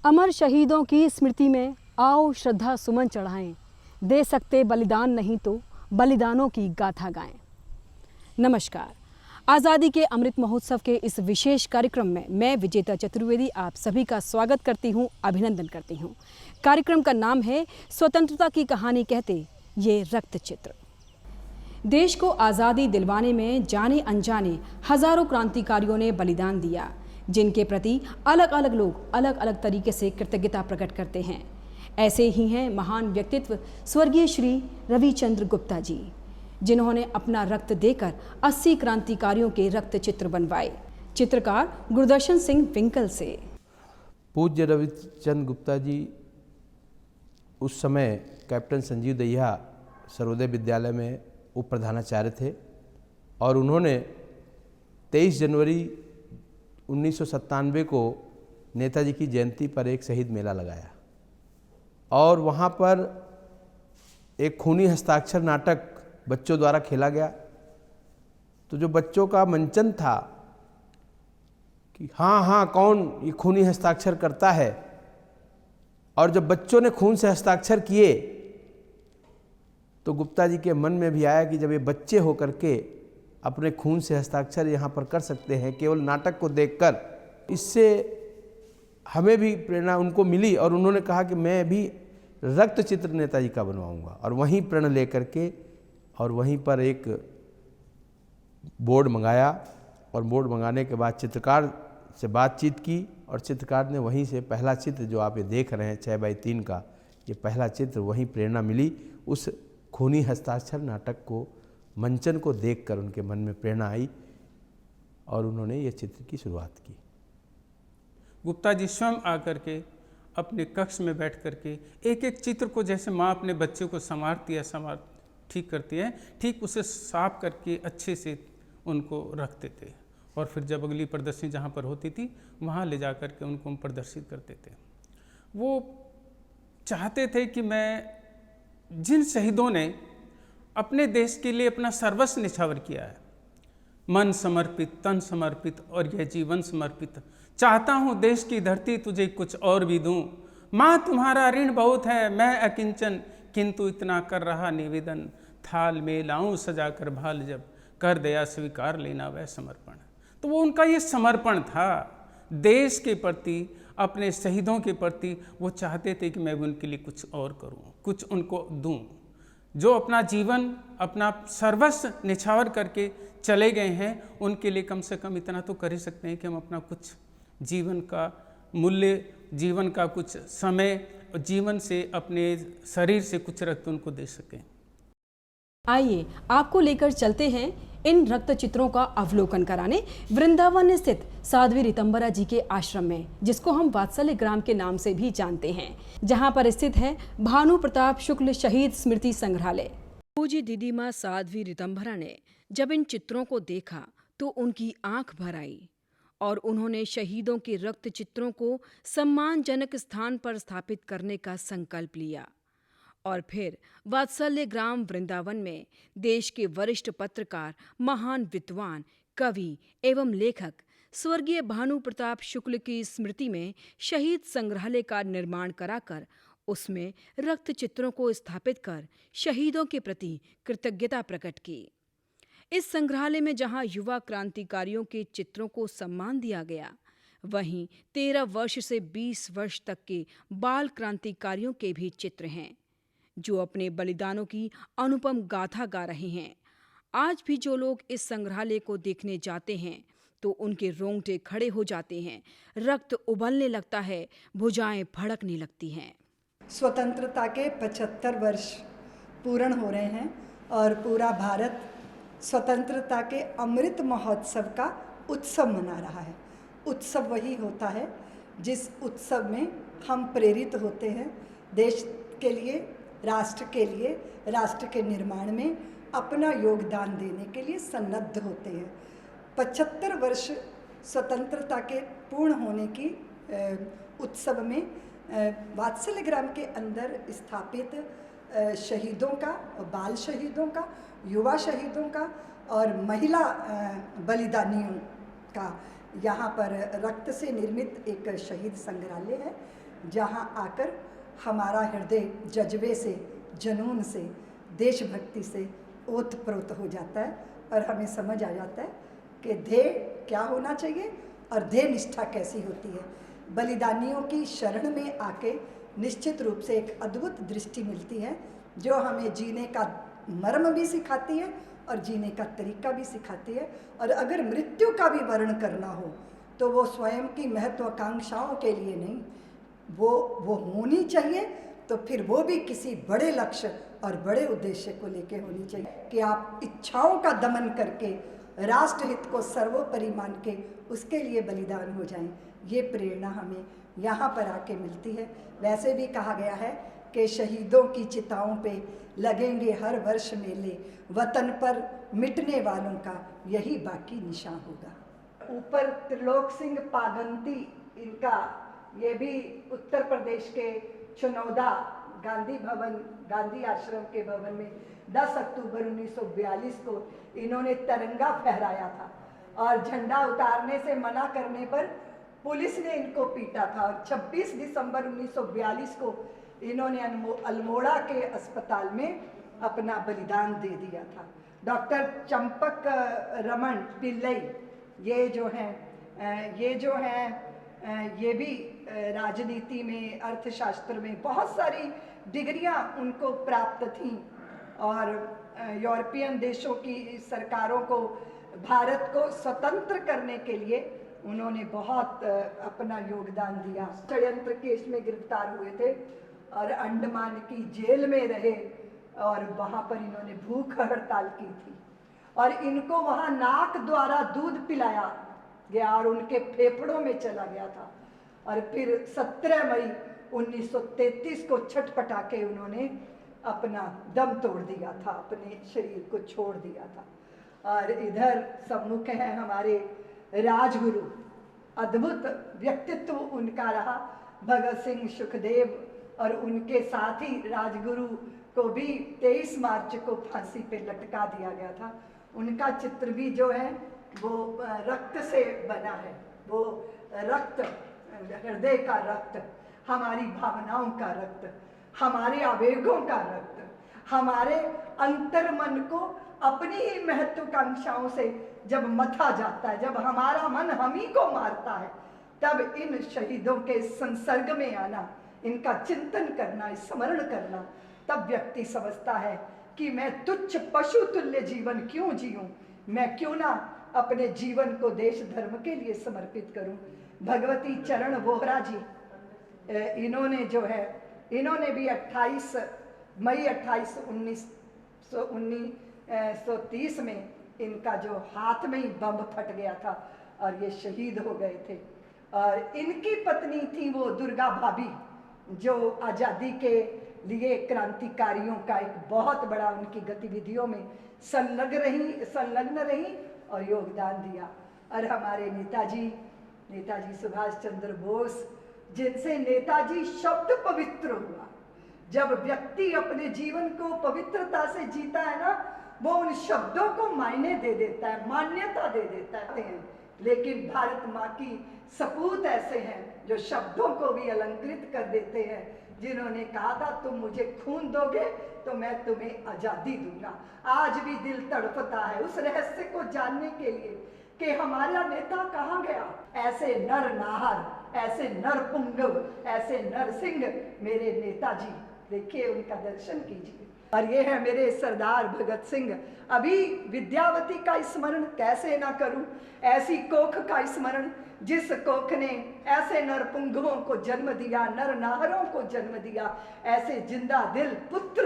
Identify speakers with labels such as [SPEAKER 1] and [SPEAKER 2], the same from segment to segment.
[SPEAKER 1] अमर शहीदों की स्मृति में आओ श्रद्धा सुमन चढ़ाएं, दे सकते बलिदान नहीं तो बलिदानों की गाथा गाएं। नमस्कार। आज़ादी के अमृत महोत्सव के इस विशेष कार्यक्रम में मैं विजेता चतुर्वेदी आप सभी का स्वागत करती हूं, अभिनंदन करती हूं। कार्यक्रम का नाम है स्वतंत्रता की कहानी कहते ये रक्त चित्र। देश को आज़ादी दिलवाने में जाने अनजाने हजारों क्रांतिकारियों ने बलिदान दिया, जिनके प्रति अलग अलग लोग अलग अलग तरीके से कृतज्ञता प्रकट करते हैं। ऐसे ही हैं महान व्यक्तित्व स्वर्गीय श्री रविचंद्र गुप्ता जी, जिन्होंने अपना रक्त देकर 80 क्रांतिकारियों के रक्त चित्र बनवाए। चित्रकार गुरदर्शन सिंह विंकल से।
[SPEAKER 2] पूज्य रविचंद्र गुप्ता जी उस समय कैप्टन संजीव दहिया सर्वोदय विद्यालय में उप प्रधानाचार्य थे और उन्होंने 23 जनवरी 1997 को नेताजी की जयंती पर एक शहीद मेला लगाया और वहाँ पर एक खूनी हस्ताक्षर नाटक बच्चों द्वारा खेला गया। तो जो बच्चों का मंचन था कि हाँ कौन ये खूनी हस्ताक्षर करता है, और जब बच्चों ने खून से हस्ताक्षर किए तो गुप्ता जी के मन में भी आया कि जब ये बच्चे होकर के अपने खून से हस्ताक्षर यहाँ पर कर सकते हैं केवल नाटक को देखकर, इससे हमें भी प्रेरणा उनको मिली और उन्होंने कहा कि मैं भी रक्त चित्र नेताजी का बनवाऊंगा। और वहीं प्रण लेकर के और वहीं पर एक बोर्ड मंगाया और बोर्ड मंगाने के बाद चित्रकार से बातचीत की और चित्रकार ने वहीं से पहला चित्र जो आप ये देख रहे हैं 6x3 का, ये पहला चित्र वहीं प्रेरणा मिली। उस खूनी हस्ताक्षर नाटक को मंचन को देखकर उनके मन में प्रेरणा आई और उन्होंने ये चित्र की शुरुआत की।
[SPEAKER 3] गुप्ता जी स्वयं आकर के अपने कक्ष में बैठ करके एक एक चित्र को जैसे माँ अपने बच्चे को संवारती है, ठीक करती है, ठीक उसे साफ करके अच्छे से उनको रखते थे और फिर जब अगली प्रदर्शनी जहाँ पर होती थी वहाँ ले जा कर के उनको हम प्रदर्शित करते थे। वो चाहते थे कि मैं जिन शहीदों ने अपने देश के लिए अपना सर्वस्व निछावर किया है, मन समर्पित, तन समर्पित और यह जीवन समर्पित, चाहता हूँ देश की धरती तुझे कुछ और भी दूँ। माँ तुम्हारा ऋण बहुत है, मैं अकिंचन किंतु इतना कर रहा निवेदन, थाल में लाऊं सजा कर भाल जब, कर दया स्वीकार लेना वह समर्पण। तो वो उनका ये समर्पण था देश के प्रति, अपने शहीदों के प्रति। वो चाहते थे कि मैं भी उनके लिए कुछ और करूं, कुछ उनको दूं। जो अपना जीवन, अपना सर्वस्व निछावर करके चले गए हैं, उनके लिए कम से कम इतना तो कर ही सकते हैं कि हम अपना कुछ जीवन का मूल्य, जीवन का कुछ समय, जीवन से अपने शरीर से कुछ रक्त उनको दे सकें।
[SPEAKER 1] आइए आपको लेकर चलते हैं इन रक्त चित्रों का अवलोकन कराने वृंदावन स्थित साध्वी रितंबरा जी के आश्रम में, जिसको हम वात्सल्य ग्राम के नाम से भी जानते हैं, जहां पर स्थित है भानु प्रताप शुक्ल शहीद स्मृति संग्रहालय। पूज्य दीदी माँ साध्वी रितंबरा ने जब इन चित्रों को देखा तो उनकी आंख भर आई और उन्होंने शहीदों के रक्त चित्रों को सम्मानजनक स्थान पर स्थापित करने का संकल्प लिया और फिर वात्सल्य ग्राम वृंदावन में देश के वरिष्ठ पत्रकार, महान विद्वान, कवि एवं लेखक स्वर्गीय भानु प्रताप शुक्ल की स्मृति में शहीद संग्रहालय का निर्माण कराकर उसमें रक्त चित्रों को स्थापित कर शहीदों के प्रति कृतज्ञता प्रकट की। इस संग्रहालय में जहां युवा क्रांतिकारियों के चित्रों को सम्मान दिया गया, वहीं 13 वर्ष से 20 वर्ष तक के बाल क्रांतिकारियों के भी चित्र हैं, जो अपने बलिदानों की अनुपम गाथा गा रहे हैं। आज भी जो लोग इस संग्रहालय को देखने जाते हैं तो उनके रोंगटे खड़े हो जाते हैं, रक्त उबलने लगता है, भुजाएं भड़कने लगती हैं।
[SPEAKER 4] स्वतंत्रता के 75 वर्ष पूर्ण हो रहे हैं और पूरा भारत स्वतंत्रता के अमृत महोत्सव का उत्सव मना रहा है। उत्सव वही होता है जिस उत्सव में हम प्रेरित होते हैं देश के लिए, राष्ट्र के लिए, राष्ट्र के निर्माण में अपना योगदान देने के लिए सन्नद्ध होते हैं। 75 वर्ष स्वतंत्रता के पूर्ण होने की उत्सव में वात्सल्य ग्राम के अंदर स्थापित शहीदों का, बाल शहीदों का, युवा शहीदों का और महिला बलिदानियों का यहाँ पर रक्त से निर्मित एक शहीद संग्रहालय है। जहाँ आकर हमारा हृदय जज्बे से, जुनून से, देशभक्ति से ओतप्रोत हो जाता है और हमें समझ आ जाता है कि ध्येय क्या होना चाहिए और ध्येय निष्ठा कैसी होती है। बलिदानियों की शरण में आके निश्चित रूप से एक अद्भुत दृष्टि मिलती है जो हमें जीने का मर्म भी सिखाती है और जीने का तरीका भी सिखाती है। और अगर मृत्यु का भी वर्ण करना हो तो वो स्वयं की महत्वाकांक्षाओं के लिए नहीं, वो होनी चाहिए तो फिर वो भी किसी बड़े लक्ष्य और बड़े उद्देश्य को लेके होनी चाहिए कि आप इच्छाओं का दमन करके राष्ट्रहित को सर्वोपरि मान के उसके लिए बलिदान हो जाएं। ये प्रेरणा हमें यहाँ पर आके मिलती है। वैसे भी कहा गया है कि शहीदों की चिताओं पे लगेंगे हर वर्ष मेले, वतन पर मिटने वालों का यही बाकी निशान होगा। ऊपर त्रिलोक सिंह पागंती, इनका ये भी उत्तर प्रदेश के चुनौदा गांधी भवन, गांधी आश्रम के भवन में 10 अक्टूबर 1942 को इन्होंने तिरंगा फहराया था और झंडा उतारने से मना करने पर पुलिस ने इनको पीटा था। और 26 दिसंबर 1942 को इन्होंने अल्मोड़ा के अस्पताल में अपना बलिदान दे दिया था। डॉक्टर चंपक रमन पिल्लई, ये जो हैं ये भी राजनीति में, अर्थशास्त्र में बहुत सारी डिग्रियां उनको प्राप्त थीं और यूरोपियन देशों की सरकारों को भारत को स्वतंत्र करने के लिए उन्होंने बहुत अपना योगदान दिया। षड्यंत्र केस में गिरफ्तार हुए थे और अंडमान की जेल में रहे और वहाँ पर इन्होंने भूख हड़ताल की थी और इनको वहाँ नाक द्वारा दूध पिलाया गया और उनके फेफड़ों में चला गया था। और फिर 17 मई 1933 को छटपटा के उन्होंने अपना दम तोड़ दिया था, अपने शरीर को छोड़ दिया था। और इधर सम्मुख है हमारे राजगुरु, अद्भुत व्यक्तित्व उनका रहा, भगत सिंह, सुखदेव, और उनके साथ ही राजगुरु को भी 23 मार्च को फांसी पे लटका दिया गया था। उनका चित्र भी जो है वो रक्त से बना है, वो रक्त, हृदय का रक्त, हमारी भावनाओं का रक्त, हमारे आवेगों का रक्त, हमारे अंतर्मन को अपनी ही महत्वाकांक्षाओं से जब मथा जाता है, जब हमारा मन हम ही को मारता है, तब इन शहीदों के संसर्ग में आना, इनका चिंतन करना, स्मरण करना, तब व्यक्ति समझता है कि मैं तुच्छ पशु तुल्य जीवन क्यों जीऊं, मैं क्यों ना अपने जीवन को देश धर्म के लिए समर्पित करूं। भगवती चरण वोहरा जी, इन्होंने जो है, इन्होंने भी 28 मई 1930 में इनका जो हाथ में ही बम फट गया था और ये शहीद हो गए थे। और इनकी पत्नी थी वो दुर्गा भाभी, जो आज़ादी के लिए क्रांतिकारियों का एक बहुत बड़ा उनकी गतिविधियों में संलग्न रही और योगदान दिया। और हमारे नेताजी सुभाष चंद्र बोस, जिनसे नेताजी शब्द पवित्र हुआ। जब व्यक्ति अपने जीवन को पवित्रता से जीता है ना, वो उन शब्दों को मायने दे देता है, मान्यता दे देता है। लेकिन भारत माँ की सपूत ऐसे हैं जो शब्दों को भी अलंकृत कर देते हैं, जिन्होंने कहा था तुम मुझे खून दोगे तो मैं तुम्हें आजादी दूंगा। आज भी दिल तड़पता है उस रहस्य को जानने के लिए कि हमारा नेता कहाँ गया। ऐसे नर नाहर, ऐसे नर पुंगव, ऐसे नरसिंह मेरे नेताजी, देखिए उनका दर्शन कीजिए। और ये है मेरे सरदार भगत सिंह। अभी विद्यावती का स्मरण कैसे ना करूं, ऐसी कोख का स्मरण जिस कोख ने ऐसे नरपुंगवों को जन्म दिया, नर नाहरों को जन्म दिया, ऐसे जिंदा दिल पुत्र।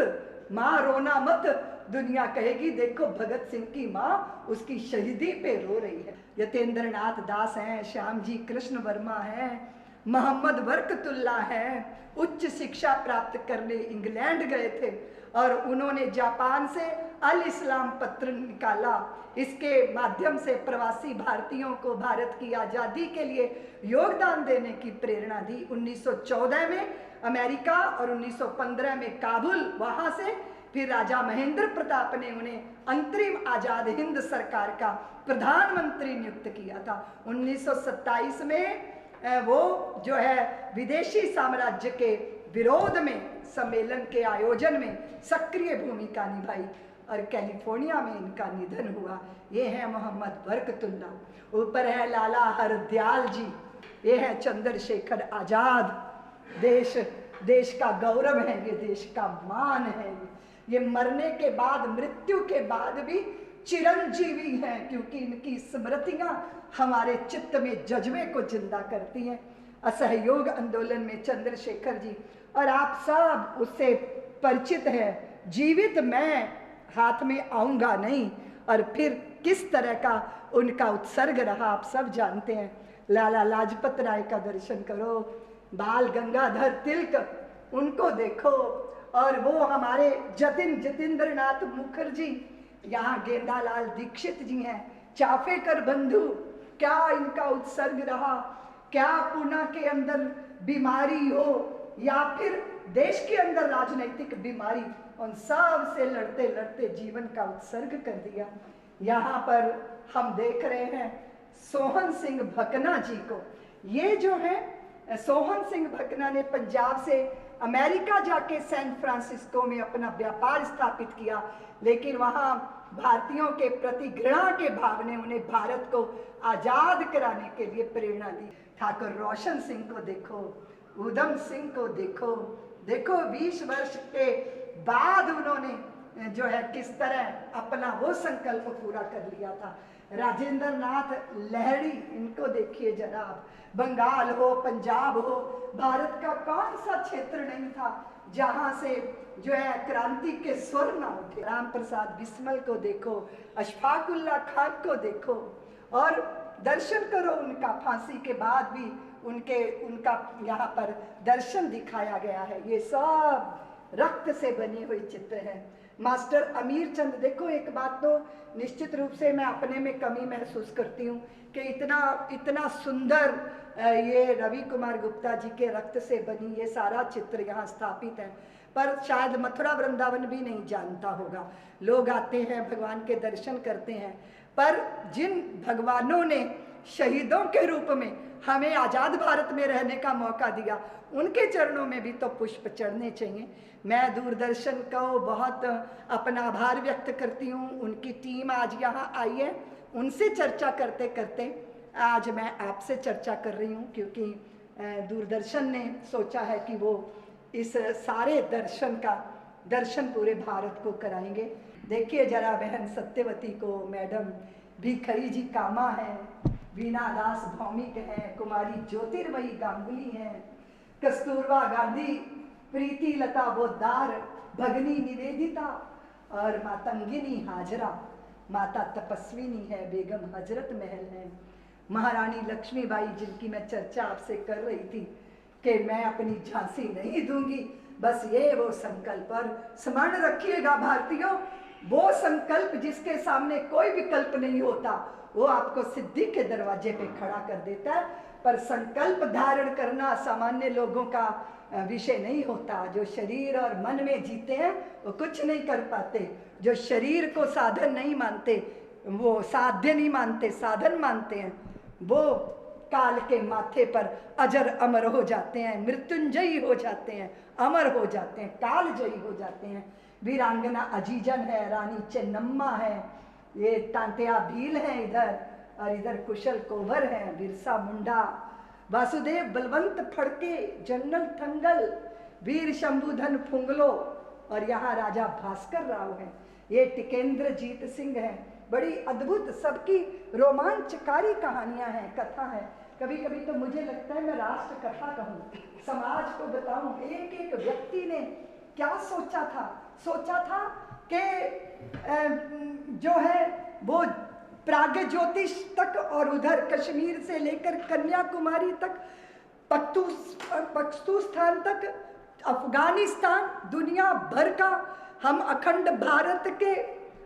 [SPEAKER 4] माँ रोना मत, दुनिया कहेगी देखो भगत सिंह की माँ उसकी शहीदी पे रो रही है। यतेंद्र नाथ दास हैं, श्याम जी कृष्ण वर्मा हैं, मोहम्मद बरकतुल्ला हैं, उच्च शिक्षा प्राप्त करने इंग्लैंड गए थे और उन्होंने जापान से अल इस्लाम पत्र निकाला। इसके माध्यम से प्रवासी भारतीयों को भारत की आज़ादी के लिए योगदान देने की प्रेरणा दी। 1914 में अमेरिका और 1915 में काबुल, वहाँ से फिर राजा महेंद्र प्रताप ने उन्हें अंतरिम आज़ाद हिंद सरकार का प्रधानमंत्री नियुक्त किया था। 1927 में वो जो है विदेशी साम्राज्य के विरोध में सम्मेलन के आयोजन में सक्रिय भूमिका निभाई और कैलिफोर्निया में इनका निधन हुआ। ये है मोहम्मद बरकतुल्ला। ऊपर है लाला हरदयाल जी, ये है चंद्रशेखर आजाद। देश का गौरव है, ये देश का मान है। ये मरने के बाद, मृत्यु के बाद भी चिरंजीवी हैं, क्योंकि इनकी स्मृतियां हमारे चित्त में जज्बे को जिंदा करती हैं। असहयोग आंदोलन में चंद्रशेखर जी, और आप सब उससे परिचित हैं। जीवित मैं हाथ में आऊंगा नहीं, और फिर किस तरह का उनका उत्सर्ग रहा आप सब जानते हैं। लाला लाजपत राय का दर्शन करो, बाल गंगाधर तिलक उनको देखो, और वो हमारे जतिन्द्र नाथ मुखर्जी, यहाँ गेंदालाल दीक्षित जी हैं, चाफेकर बंधु, क्या इनका उत्सर्ग रहा। क्या पूना के अंदर बीमारी हो या फिर देश के अंदर राजनीतिक बीमारी, उन सब से लड़ते लड़ते जीवन का उत्सर्ग कर दिया। यहाँ पर हम देख रहे हैं सोहन सिंह भकना जी को। ये जो है सोहन सिंह भकना ने पंजाब से अमेरिका जाके सैन फ्रांसिस्को में अपना व्यापार स्थापित किया, लेकिन वहाँ भारतीयों के प्रति घृणा के भाव ने उन्हें भारत को आजाद कराने के लिए प्रेरणा दी। ठाकुर रोशन सिंह को देखो, उधम सिंह को देखो, 20 वर्ष के बाद उन्होंने जो है किस तरह अपना वो संकल्प पूरा कर लिया था। राजेंद्र नाथ लहरी, इनको देखिए जरा आप। बंगाल हो, पंजाब हो, भारत का कौन सा क्षेत्र नहीं था जहां से जो है क्रांति के स्वर ना उठे। राम प्रसाद बिस्मल को देखो, अशफाकुल्ला खान को देखो, और दर्शन करो उनका। फांसी के बाद भी उनका यहाँ पर दर्शन दिखाया गया है। ये सब रक्त से बने हुए चित्र हैं। मास्टर अमीर चंद, देखो एक बात तो निश्चित रूप से मैं अपने में कमी महसूस करती हूँ कि इतना सुंदर ये रवि कुमार गुप्ता जी के रक्त से बनी ये सारा चित्र यहाँ स्थापित है, पर शायद मथुरा वृंदावन भी नहीं जानता होगा। लोग आते हैं, भगवान के दर्शन करते हैं, पर जिन भगवानों ने शहीदों के रूप में हमें आज़ाद भारत में रहने का मौका दिया, उनके चरणों में भी तो पुष्प चढ़ने चाहिए। मैं दूरदर्शन को बहुत अपना आभार व्यक्त करती हूँ। उनकी टीम आज यहाँ आई है, उनसे चर्चा करते करते आज मैं आपसे चर्चा कर रही हूँ, क्योंकि दूरदर्शन ने सोचा है कि वो इस सारे दर्शन पूरे भारत को कराएंगे। देखिए जरा बहन सत्यवती को, मैडम भिखरी जी कामा हैं, वीणा दास भौमिक हैं, कुमारी ज्योतिर्मयी गांगुली हैं, कस्तूरबा गांधी, प्रीति लता बोद्दार, भगनी निवेदिता और मातंगिनी हाजरा, माता तपस्विनी है, बेगम हजरत महल है, महारानी लक्ष्मीबाई जिनकी मैं चर्चा आपसे कर रही थी कि मैं अपनी झांसी नहीं दूंगी। बस ये वो संकल्प, और स्मरण रखिएगा भारतीयों, वो संकल्प जिसके सामने कोई विकल्प नहीं होता, वो आपको सिद्धि के दरवाजे पे खड़ा कर देता है। पर संकल्प धारण करना सामान्य लोगों का विषय नहीं होता। जो शरीर और मन में जीते हैं वो कुछ नहीं कर पाते। जो शरीर को साधन नहीं मानते, वो साध्य नहीं मानते, साधन मानते हैं, वो काल के माथे पर अजर अमर हो जाते हैं, मृत्युंजयी हो जाते हैं, अमर हो जाते हैं, कालजयी हो जाते हैं। वीरांगना अजीजन है, रानी चेन्नम्मा है, ये तांत्या भील हैं इधर, और इधर कुशल कोवर हैं, बिरसा मुंडा, वासुदेव बलवंत फड़के, जनरल थंगल, वीर शंभुधन फुंगलो, और यहाँ राजा भास्कर राव हैं, ये टिकेंद्र जीत सिंह हैं। बड़ी अद्भुत सबकी रोमांचकारी कहानियां हैं, कथा है। कभी कभी तो मुझे लगता है मैं राष्ट्र कथा कहूँ, समाज को बताऊं एक एक व्यक्ति ने क्या सोचा था कि जो है वो प्राग ज्योतिष तक और उधर कश्मीर से लेकर कन्याकुमारी तक, पख्तूस्थान तक, अफगानिस्तान, दुनिया भर का हम अखंड भारत के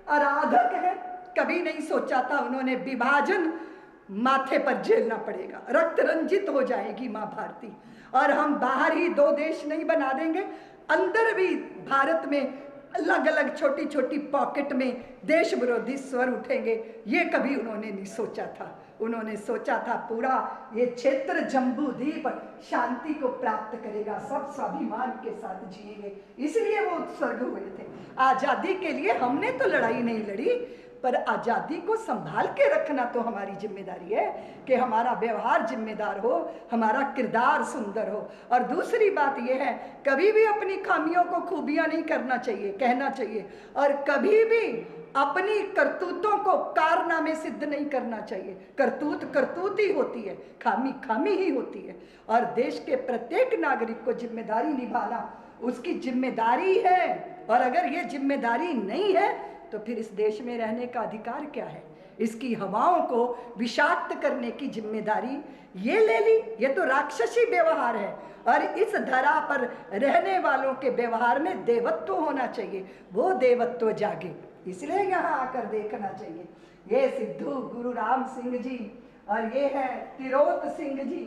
[SPEAKER 4] आराधक हैं। कभी नहीं सोचा था उन्होंने विभाजन माथे पर झेलना पड़ेगा, रक्त रंजित हो जाएगी माँ भारती, और हम बाहर ही दो देश नहीं बना देंगे, अंदर भी भारत में अलग अलग छोटी छोटी पॉकेट में देश विरोधी स्वर उठेंगे। ये कभी उन्होंने नहीं सोचा था। उन्होंने सोचा था पूरा ये क्षेत्र जम्बू द्वीप शांति को प्राप्त करेगा, सब स्वाभिमान के साथ जिएंगे, इसलिए वो उत्सर्ग हुए थे। आजादी के लिए हमने तो लड़ाई नहीं लड़ी, पर आजादी को संभाल के रखना तो हमारी जिम्मेदारी है कि हमारा व्यवहार जिम्मेदार हो, हमारा किरदार सुंदर हो। और दूसरी बात यह है, कभी भी अपनी खामियों को खूबियां नहीं करना चाहिए, कहना चाहिए, और कभी भी अपनी करतूतों को कारनामे सिद्ध नहीं करना चाहिए। करतूत करतूत ही होती है, खामी खामी ही होती है। और देश के प्रत्येक नागरिक को जिम्मेदारी निभाना उसकी जिम्मेदारी है, और अगर ये जिम्मेदारी नहीं है तो फिर इस देश में रहने का अधिकार क्या है? इसकी हवाओं को विषाक्त करने की जिम्मेदारी ये ले ली, ये तो राक्षसी व्यवहार है। और इस धरा पर रहने वालों के व्यवहार में देवत्व होना चाहिए, वो देवत्व जागे, इसलिए यहाँ आकर देखना चाहिए। ये सिद्धू गुरु राम सिंह जी और ये है तिरोत सिंह जी,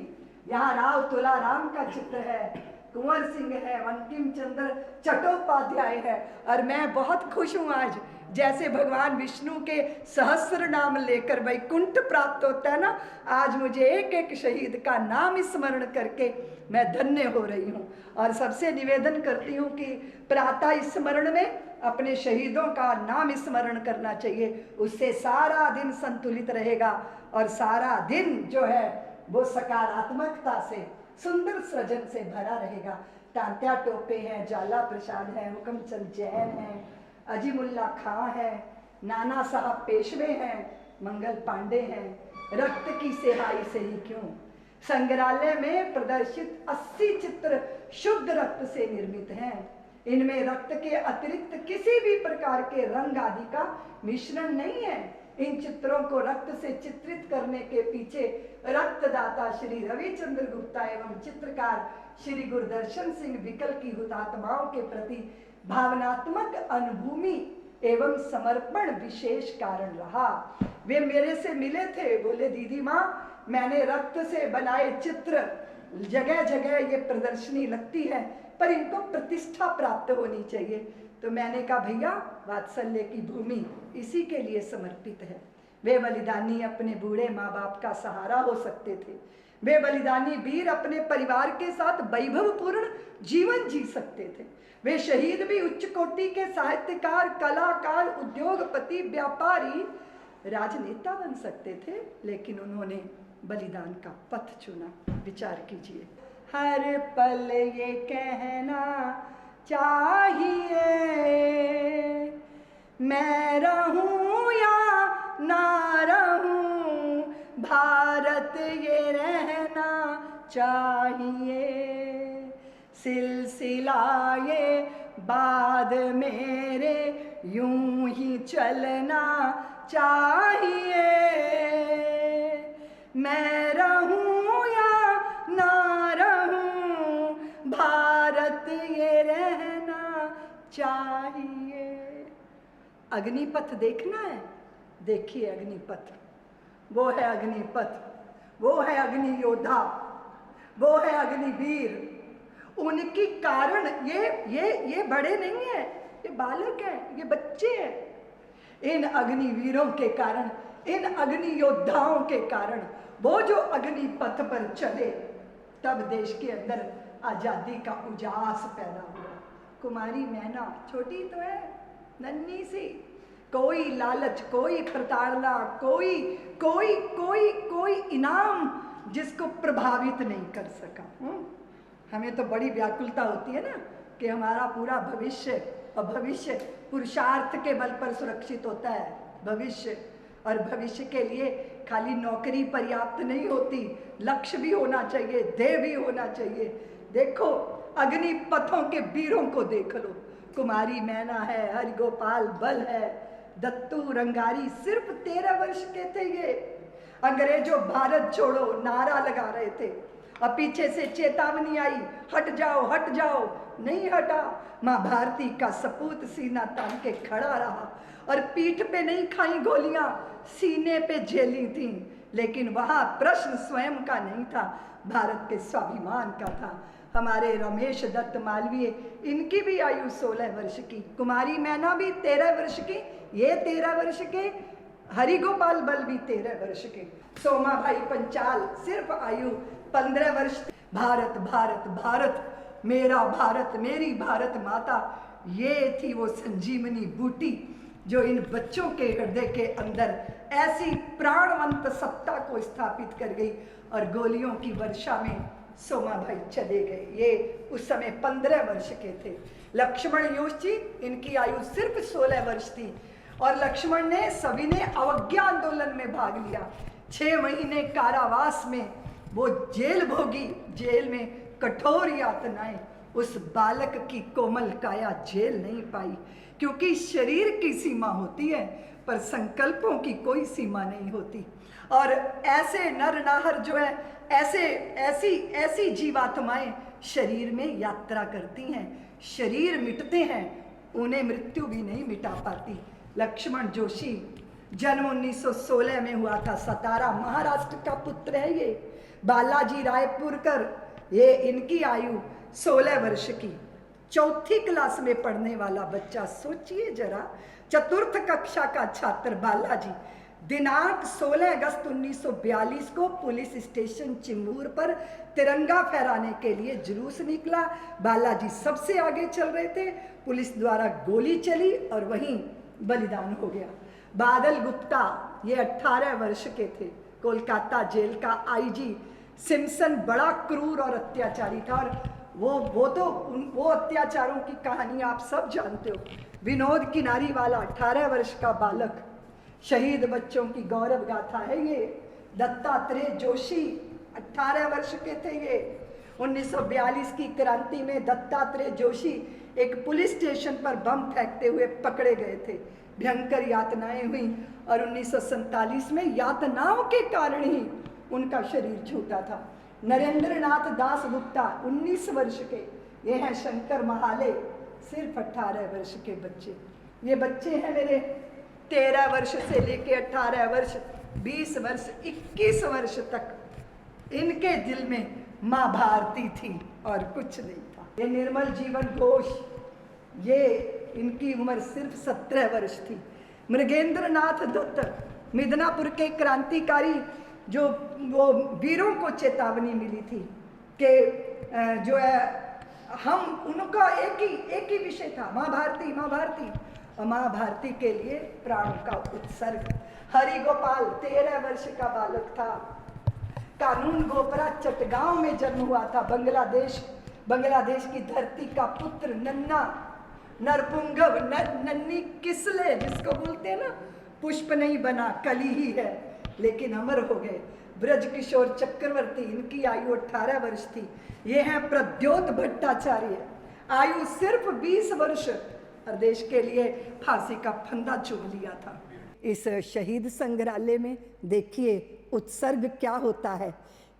[SPEAKER 4] यहाँ राव तुलाराम का चित्र है, कुंवर सिंह है, बंकिम चंद्र चट्टोपाध्याय है। और मैं बहुत खुश हूँ आज, जैसे भगवान विष्णु के सहस्र नाम लेकर वैकुंठ प्राप्त होता है ना, आज मुझे एक एक शहीद का नाम स्मरण करके मैं धन्य हो रही हूँ। और सबसे निवेदन करती हूँ कि प्रातः स्मरण में अपने शहीदों का नाम स्मरण करना चाहिए, उससे सारा दिन संतुलित रहेगा और सारा दिन जो है वो सकारात्मकता से, सुंदर सृजन से भरा रहेगा। तांत्या टोपे हैं, जाला प्रसाद है, हुक्मचंद जैन है, अजीमुल्ला खां है, नाना साहब पेशवे हैं, मंगल पांडे हैं। रक्त की सेहाई से ही क्यों, संग्रहालय में प्रदर्शित 80 चित्र शुद्ध रक्त से निर्मित हैं। इनमें रक्त के अतिरिक्त किसी भी प्रकार के रंग आदि का मिश्रण नहीं है। इन चित्रों को रक्त से चित्रित करने के पीछे रक्तदाता श्री रविचंद्र गुप्ता एवं चित्रकार श्री गुरदर्शन सिंह विकल की हुतात्माओं के प्रति भावनात्मक अनुभूमि एवं समर्पण विशेष कारण रहा। वे मेरे से मिले थे, बोले दीदी माँ, मैंने रक्त से बनाए चित्र, जगह जगह ये प्रदर्शनी लगती है, पर इनको प्रतिष्ठा प्राप्त होनी चाहिए। तो मैंने कहा भैया, वात्सल्य की भूमि इसी के लिए समर्पित है। वे बलिदानी अपने बूढ़े माँ बाप का सहारा हो सकते थे, वे बलिदानी वीर अपने परिवार के साथ वैभवपूर्ण जीवन जी सकते थे, वे शहीद भी उच्च कोटि के साहित्यकार, कलाकार, उद्योगपति, व्यापारी, राजनेता बन सकते थे, लेकिन उन्होंने बलिदान का पथ चुना। विचार कीजिए, हर पल ये कहना चाहिए मैं रहूं या ना रहूं, भारत ये रहना चाहिए, सिलसिला ये बाद मेरे यूं ही चलना चाहिए, मैं रहूं या ना रहूं, भारत ये रहना चाहिए। अग्निपथ देखना है, देखिए अग्निपथ, वो है अग्निपथ, वो है अग्नि योद्धा, वो है अग्निवीर। उनकी कारण ये बड़े नहीं है, ये बालक हैं, ये बच्चे हैं। इन अग्निवीरों के कारण, इन अग्नि योद्धाओं के कारण वो जो अग्निपथ पर चले, तब देश के अंदर आजादी का उजास पैदा हुआ। कुमारी मैना छोटी तो है, नन्ही सी, कोई लालच, कोई प्रताड़ना, कोई कोई कोई कोई इनाम जिसको प्रभावित नहीं कर सका। हमें तो बड़ी व्याकुलता होती है ना कि हमारा पूरा भविष्य, और भविष्य पुरुषार्थ के बल पर सुरक्षित होता है भविष्य, और भविष्य के लिए खाली नौकरी पर्याप्त नहीं होती, लक्ष्य भी होना चाहिए, ध्येय भी होना चाहिए। देखो अग्निपथों के वीरों को देख लो, कुमारी मैना है, हरिगोपाल बल है, दत्तू रंगारी सिर्फ 13 वर्ष के थे। ये अंग्रेजों भारत छोड़ो नारा लगा रहे थे, और पीछे से चेतावनी आई, हट जाओ हट जाओ, नहीं हटा। माँ भारती का सपूत सीना तान के खड़ा रहा, और पीठ पे नहीं खाई गोलियां, सीने पे झेली थी। लेकिन वहां प्रश्न स्वयं का नहीं था, भारत के स्वाभिमान का था। हमारे रमेश दत्त मालवीय, इनकी भी आयु 16 वर्ष की, कुमारी मैना भी 13 वर्ष की, ये 13 वर्ष के, हरिगोपाल बल भी 13 वर्ष के, सोमा भाई पंचाल सिर्फ आयु 15 वर्ष। भारत भारत भारत मेरा भारत, मेरी भारत माता, ये थी वो संजीवनी बूटी जो इन बच्चों के हृदय के अंदर ऐसी प्राणवंत सत्ता को स्थापित कर गई। और गोलियों की वर्षा में सोमा भाई चले गए। ये उस समय 15 वर्ष के थे। लक्ष्मण योश जी, इनकी आयु सिर्फ 16 वर्ष थी और लक्ष्मण ने सभी ने अवज्ञा आंदोलन में भाग लिया। 6 महीने कारावास में वो जेल भोगी, जेल में कठोर यातनाएं। उस बालक की कोमल काया झेल नहीं पाई, क्योंकि शरीर की सीमा होती है पर संकल्पों की कोई सीमा नहीं होती। और ऐसे नर नाहर जो है, ऐसी जीवात्माएं शरीर में यात्रा करती हैं, शरीर मिटते हैं, उन्हें मृत्यु भी नहीं मिटा पाती। लक्ष्मण जोशी जन्म 1916 में हुआ था, सतारा महाराष्ट्र का पुत्र है ये। बालाजी रायपुरकर, ये इनकी आयु 16 वर्ष की, 4थी क्लास में पढ़ने वाला बच्चा। सोचिए जरा, 4th कक्षा का छात्र बालाजी। दिनांक 16 अगस्त 1942 को पुलिस स्टेशन चिंबूर पर तिरंगा फहराने के लिए जुलूस निकला। बालाजी सबसे आगे चल रहे थे, पुलिस द्वारा गोली चली और वहीं बलिदान हो गया। बादल गुप्ता, ये 18 वर्ष के थे, कोलकाता जेल का आईजी। सिम्पसन बड़ा क्रूर और अत्याचारी था और वो अत्याचारों की कहानी आप सब जानते हो। विनोद किनारी वाला 18 वर्ष का बालक, शहीद बच्चों की गौरव गाथा है ये। दत्तात्रेय जोशी 18 वर्ष के थे ये। 1942 की क्रांति में दत्तात्रेय जोशी एक पुलिस स्टेशन पर बम फेंकते हुए पकड़े गए थे। भयंकर यातनाएं हुई और 1947 में यातनाओं के कारण ही उनका शरीर छूटा था। नरेंद्र नाथ दास गुप्ता 19 वर्ष के, ये हैं शंकर महाले, सिर्फ 18 वर्ष के बच्चे। ये बच्चे हैं मेरे 13 वर्ष से लेके 18 वर्ष, 20 वर्ष, 21 वर्ष तक इनके दिल में माँ भारती थी और कुछ नहीं था। ये निर्मल जीवन घोष, ये इनकी उम्र सिर्फ 17 वर्ष थी। मृगेंद्र नाथ दत्त, मिदनापुर के क्रांतिकारी, जो वो वीरों को चेतावनी मिली थी कि जो है हम, उनका एक ही विषय था, माँ भारती, माँ भारती, और माँ भारती के लिए प्राण का उत्सर्ग। हरिगोपाल 13 वर्ष का बालक था। कानून गोपरा चटगांव में जन्म हुआ था। बांग्लादेश की धरती का पुत्र, नन्ना नरपुंगव, नन्नी किसले जिसको बोलते हैं ना, पुष्प नहीं बना, कली ही है, लेकिन अमर हो गए। ब्रज किशोर चक्रवर्ती, इनकी आयु 18 वर्ष थी। ये हैं प्रद्योत भट्टाचार्य, आयु सिर्फ 20 वर्ष, और देश के लिए फांसी का फंदा चूम लिया था। इस शहीद संग्रहालय में देखिए उत्सर्ग क्या होता है,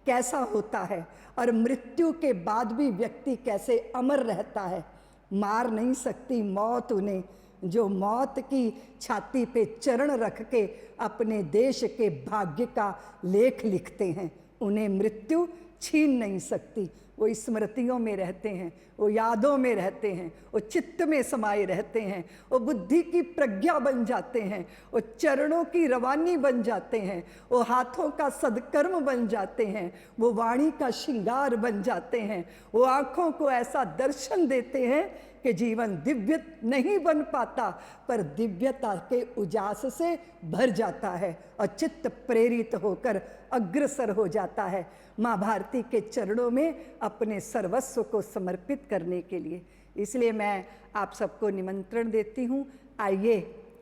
[SPEAKER 4] कैसा होता है, और मृत्यु के बाद भी व्यक्ति कैसे अमर रहता है। मार नहीं सकती मौत उन्हें, जो मौत की छाती पे चरण रख के अपने देश के भाग्य का लेख लिखते हैं, उन्हें मृत्यु छीन नहीं सकती। वो स्मृतियों में रहते हैं, वो यादों में रहते हैं, वो चित्त में समाये रहते हैं, वो बुद्धि की प्रज्ञा बन जाते हैं, वो चरणों की रवानी बन जाते हैं, वो हाथों का सदकर्म बन जाते हैं, वो वाणी का श्रृंगार बन जाते हैं, वो आँखों को ऐसा दर्शन देते हैं कि जीवन दिव्य नहीं बन पाता पर दिव्यता के उजास से भर जाता है और चित्त प्रेरित होकर अग्रसर हो जाता है माँ भारती के चरणों में अपने सर्वस्व को समर्पित करने के लिए। इसलिए मैं आप सबको निमंत्रण देती हूँ, आइए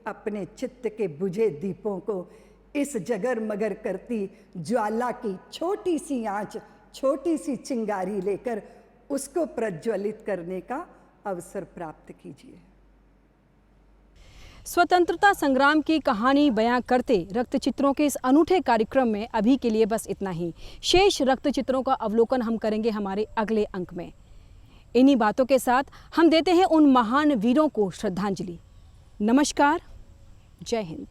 [SPEAKER 4] अपने चित्त के बुझे दीपों को इस जगर मगर करती ज्वाला की छोटी सी आँच, छोटी सी चिंगारी लेकर उसको प्रज्वलित करने का अवसर प्राप्त कीजिए।
[SPEAKER 1] स्वतंत्रता संग्राम की कहानी बयां करते रक्तचित्रों के इस अनूठे कार्यक्रम में अभी के लिए बस इतना ही। शेष रक्तचित्रों का अवलोकन हम करेंगे हमारे अगले अंक में। इन्हीं बातों के साथ हम देते हैं उन महान वीरों को श्रद्धांजलि। नमस्कार, जय हिंद।